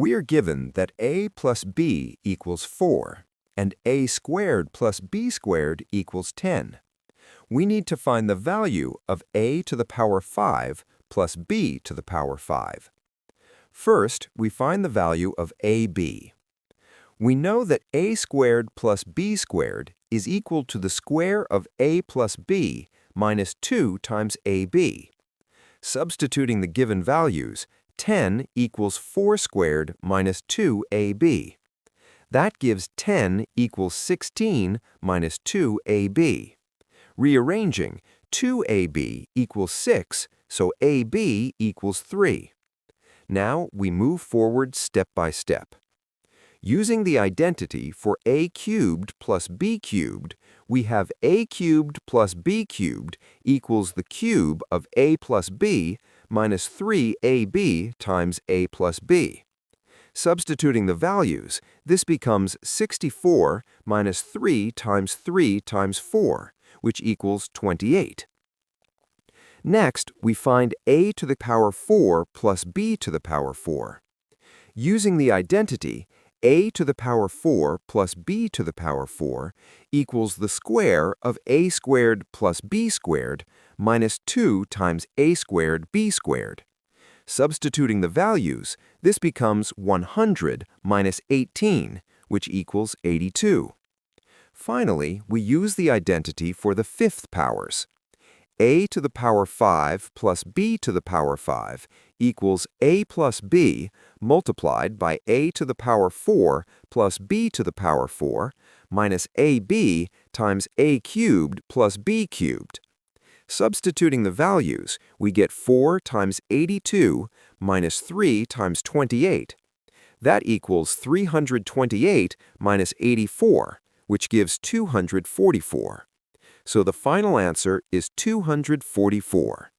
We are given that a plus b equals 4, and a squared plus b squared equals 10. We need to find the value of a to the power 5 plus b to the power 5. First, we find the value of ab. We know that a squared plus b squared is equal to the square of a plus b minus 2 times ab. Substituting the given values, 10 equals 4 squared minus 2ab. That gives 10 equals 16 minus 2ab. Rearranging, 2ab equals 6, so ab equals 3. Now we move forward step by step. Using the identity for a cubed plus b cubed, we have a cubed plus b cubed equals the cube of a plus b minus 3ab times a plus b. Substituting the values, this becomes 64 minus 3 times 4, which equals 28. Next, we find a to the power 4 plus b to the power 4. Using the identity, a to the power 4 plus b to the power 4 equals the square of a squared plus b squared minus 2 times a squared b squared. Substituting the values, this becomes 100 minus 18, which equals 82. Finally, we use the identity for the fifth powers. A to the power 5 plus b to the power 5 equals a plus b multiplied by a to the power 4 plus b to the power 4 minus ab times a cubed plus b cubed. Substituting the values, we get 4 times 82 minus 3 times 28. That equals 328 minus 84, which gives 244. So the final answer is 244.